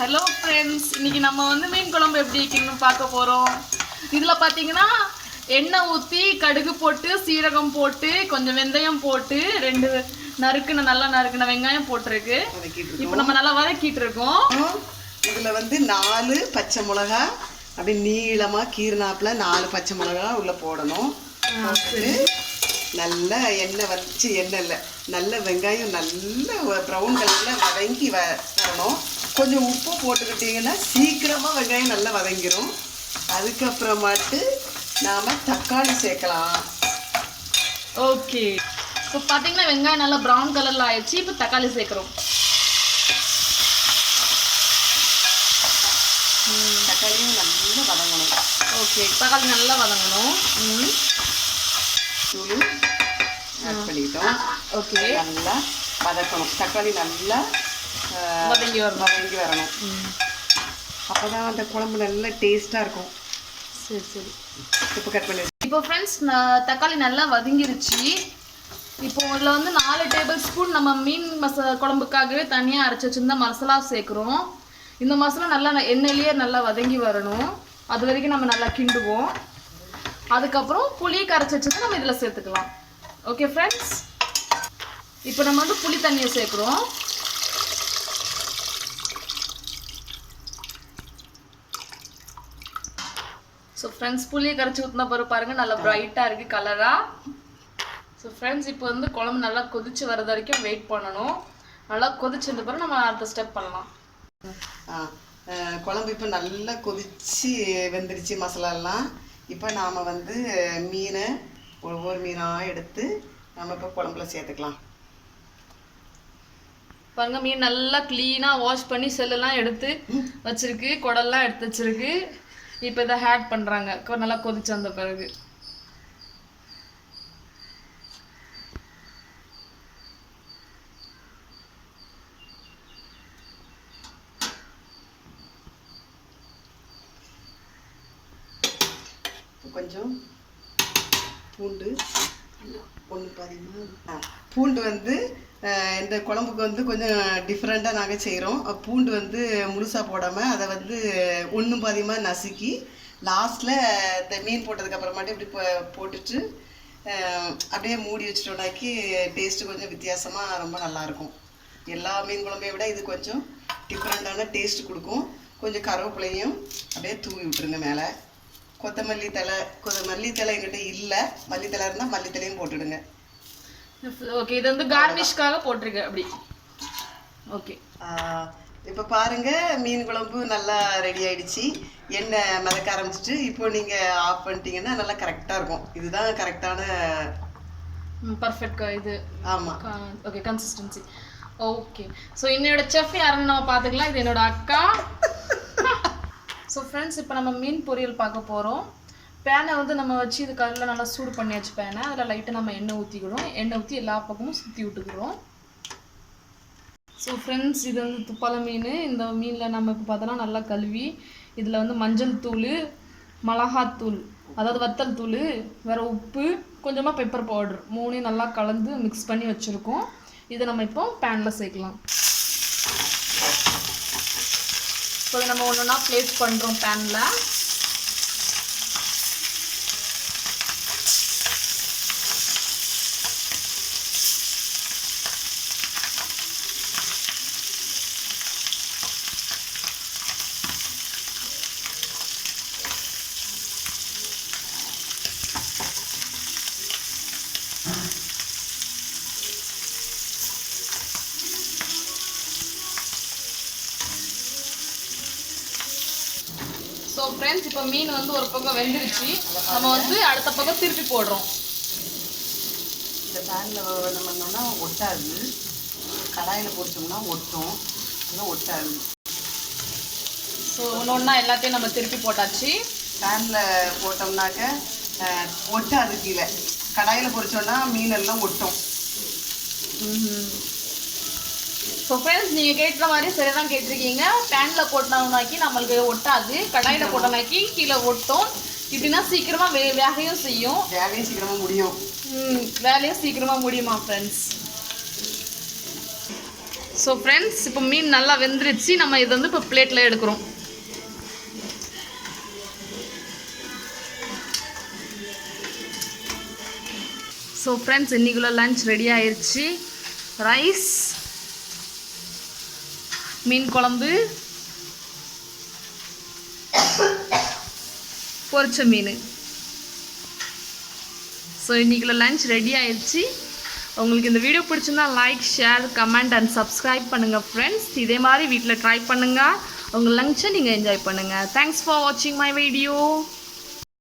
Hello friends, இன்னைக்கு நம்ம வந்து மீன் குழம்பு எப்படி வைக்கணும்னு பார்க்க போகிறோம். இதில் பார்த்தீங்கன்னா எண்ணெய் ஊற்றி கடுகு போட்டு சீரகம் போட்டு கொஞ்சம் வெந்தயம் போட்டு நல்லா நறுக்குன வெங்காயம் போட்டிருக்கு. இப்போ நம்ம நல்லா வதக்கிட்டு இருக்கோம். இதில் வந்து 4 பச்சை மிளகா அப்படி நீளமாக கீரினாப்பில் 4 பச்சை மிளகா உள்ளே போடணும். நல்லா எண்ணெய் வச்சு எண்ணெய் இல்லை நல்ல வெங்காயம் நல்ல ப்ரௌன் கலரில் வதங்கி வரணும். கொஞ்சம் உப்பு போட்டுக்கிட்டிங்கன்னா சீக்கிரமாக வெங்காயம் நல்லா வதங்கிடும். அதுக்கப்புறமாட்டு நாம் தக்காளி சேர்க்கலாம். ஓகே, இப்போ பார்த்தீங்கன்னா வெங்காயம் நல்லா ப்ரௌன் கலரில் ஆயிடுச்சு. இப்போ தக்காளி சேர்க்குறோம். தக்காளியும் நல்லா வதங்கணும். ஓகே, தக்காளி நல்லா வதங்கணும். தூள் ஆட் பண்ணிட்டோம். ஓகே, நல்லா வதக்கணும். தக்காளி நல்லா வதங்கி வரணும். அப்போ தான் அந்த குழம்பு நல்லா டேஸ்ட்டாக இருக்கும். சரி சரி, இப்போ கட் பண்ணி. இப்போ ஃப்ரெண்ட்ஸ், தக்காளி நல்லா வதங்கிருச்சு. இப்போ இதில் வந்து 4 டேபிள் ஸ்பூன் நம்ம மீன் குழம்புக்காகவே தனியாக அரைச்சி வச்சுருந்தா மசாலா சேர்க்குறோம். இந்த மசாலா நல்லா எண்ணெயிலேயே நல்லா வதங்கி வரணும். அது வரைக்கும் நம்ம நல்லா கிண்டுவோம். அதுக்கப்புறம் புளி கரைச்சி வச்சுட்டு நம்ம இதில் சேர்த்துக்கலாம். ஓகே ஃப்ரெண்ட்ஸ், இப்போ நம்ம வந்து புளி தண்ணியை சேர்க்குறோம். ஸோ ஃப்ரெண்ட்ஸ், புளியை கரைச்சி ஊற்றின பிறகு பாருங்கள் நல்லா ப்ரைட்டாக இருக்குது கலராக. ஸோ ஃப்ரெண்ட்ஸ், இப்போ வந்து குழம்பு நல்லா கொதிச்சு வர்றது வரைக்கும் வெயிட் பண்ணணும். நல்லா கொதிச்சது பிறகு நம்ம அடுத்த ஸ்டெப் பண்ணலாம். குழம்பு இப்போ நல்லா கொதிச்சு வெந்துருச்சு மசாலாலாம். இப்போ நாம் வந்து மீனை ஒவ்வொரு மீனாக எடுத்து நம்ம இப்போ குழம்புல சேர்த்துக்கலாம். பாருங்க, மீன் நல்லா க்ளீனாக வாஷ் பண்ணி செல்லெல்லாம் எடுத்து வச்சிருக்கு, குடல்லாம் எடுத்து வச்சிருக்கு. இப்போ இதை ஆட் பண்ணுறாங்க நல்லா கொதிச்சு வந்த பிறகு. கொஞ்சம் பூண்டு ஒன்று பாதிமா. பூண்டு வந்து இந்த குழம்புக்கு வந்து கொஞ்சம் டிஃப்ரெண்ட்டாக நாங்கள் செய்கிறோம். பூண்டு வந்து முழுசாக போடாமல் அதை வந்து ஒன்றும் பாதியமாக நசுக்கி லாஸ்ட்டில் இந்த மீன் போட்டதுக்கப்புறமாட்டி இப்படி போட்டுட்டு அப்படியே மூடி வச்சிட்டோம்னாக்கி டேஸ்ட்டு கொஞ்சம் வித்தியாசமாக ரொம்ப நல்லாயிருக்கும். எல்லா மீன் குழம்பையை விட இது கொஞ்சம் டிஃப்ரெண்ட்டான டேஸ்ட் கொடுக்கும். கொஞ்சம் கருவேப்பிலையும் அப்படியே தூவி விட்டுருங்க மேலே. கொத்தமல்லி தழை எங்கிட்ட இல்லை, மல்லித்தலை இருந்தால் மல்லித்தலையும் போட்டுடுங்க. ஓகே, இது வந்து கார்னிஷ்காக போட்டிருக்க அப்படி. ஓகே, இப்போ பாருங்கள், மீன் குழம்பு நல்லா ரெடி ஆகிடுச்சு. எண்ணெய் மிதக்க ஆரம்பிச்சிட்டு இப்போ நீங்கள் ஆஃப் பண்ணிட்டீங்கன்னா நல்லா கரெக்டாக இருக்கும். இதுதான் கரெக்டான பர்ஃபெக்ட் இது. ஆமாம், ஓகே, கன்சிஸ்டன்சி. ஓகே, ஸோ என்னோட செஃப் யாருன்னு நம்ம பார்த்துக்கலாம். இது என்னோட அக்கா. ஸோ ஃப்ரெண்ட்ஸ், இப்போ நம்ம மீன் பொரியல் பார்க்க போகிறோம். பேனை வந்து நம்ம வச்சு இது கல்லில் நல்லா சூடு பண்ணியாச்சு பேனை. அதில் லைட்டாக நம்ம எண்ணெய் ஊற்றிக்கிறோம். எண்ணெய் ஊற்றி எல்லா பக்கமும் சுற்றி விட்டுக்கிறோம். ஸோ ஃப்ரெண்ட்ஸ், இது வந்து துப்பால மீன். இந்த மீனில் நம்ம இப்போ பார்த்தோன்னா நல்லா கழுவி இதில் வந்து மஞ்சள் தூள், மிளகாத்தூள் அதாவது வத்தல் தூள், வேறு உப்பு, கொஞ்சமாக பெப்பர் பவுடர் 3 நல்லா கலந்து மிக்ஸ் பண்ணி வச்சுருக்கோம். இதை நம்ம இப்போ பேனில் சேர்க்கலாம். இப்போ நம்ம ஒன்றுனா ப்ளேஸ் பண்ணுறோம் பேனில். ஸோ ஃப்ரெண்ட்ஸ், இப்போ மீன் வந்து ஒரு பக்கம் வெந்துருச்சு. நம்ம வந்து அடுத்த பக்கம் திருப்பி போடுறோம். இந்த பேனில் என்ன பண்ணோம்னா ஒட்டாது. கடாயில் போட்டோம்னா ஒட்டும், அதெல்லாம் ஒட்டாது. ஸோ ஒன்றா எல்லாத்தையும் நம்ம திருப்பி போட்டாச்சு. பேனில் போட்டோம்னாக்க ஒட்டாது. கீழே கடாயில் பொரிச்சோன்னா மீன் எல்லாம் ஒட்டும். ஸோ ஃப்ரெண்ட்ஸ், நீங்கள் கேட்குற மாதிரி சரிதான் கேட்டிருக்கீங்க. பேனில் போட்டோம்னாக்கி நம்மளுக்கு ஒட்டாது, கடாயில் போட்டோம்னாக்கி கீழே ஒட்டும். இப்படின்னா சீக்கிரமாக வேகையும் செய்யும், வேலையும் சீக்கிரமாக முடியும். வேலையும் சீக்கிரமாக முடியுமா ஃப்ரெண்ட்ஸ்? ஸோ ஃப்ரெண்ட்ஸ் இப்போ மீன் நல்லா வெந்துருச்சு. நம்ம இதை வந்து இப்போ பிளேட்டில் எடுக்கிறோம். ஸோ ஃப்ரெண்ட்ஸ் இன்றைக்குள்ள லஞ்ச் ரெடி ஆயிடுச்சு. ரைஸ், மீன் குழம்பு, பொரிச்ச மீன். ஸோ இன்றைக்குள்ள லஞ்ச் ரெடி ஆயிடுச்சு. உங்களுக்கு இந்த வீடியோ பிடிச்சிருந்தா like, share, comment and subscribe பண்ணுங்கள் ஃப்ரெண்ட்ஸ். இதே மாதிரி வீட்டில் ட்ரை பண்ணுங்கள். உங்கள் லஞ்சை நீங்கள் என்ஜாய் பண்ணுங்கள். தேங்க்ஸ் ஃபார் வாட்சிங் மை வீடியோ.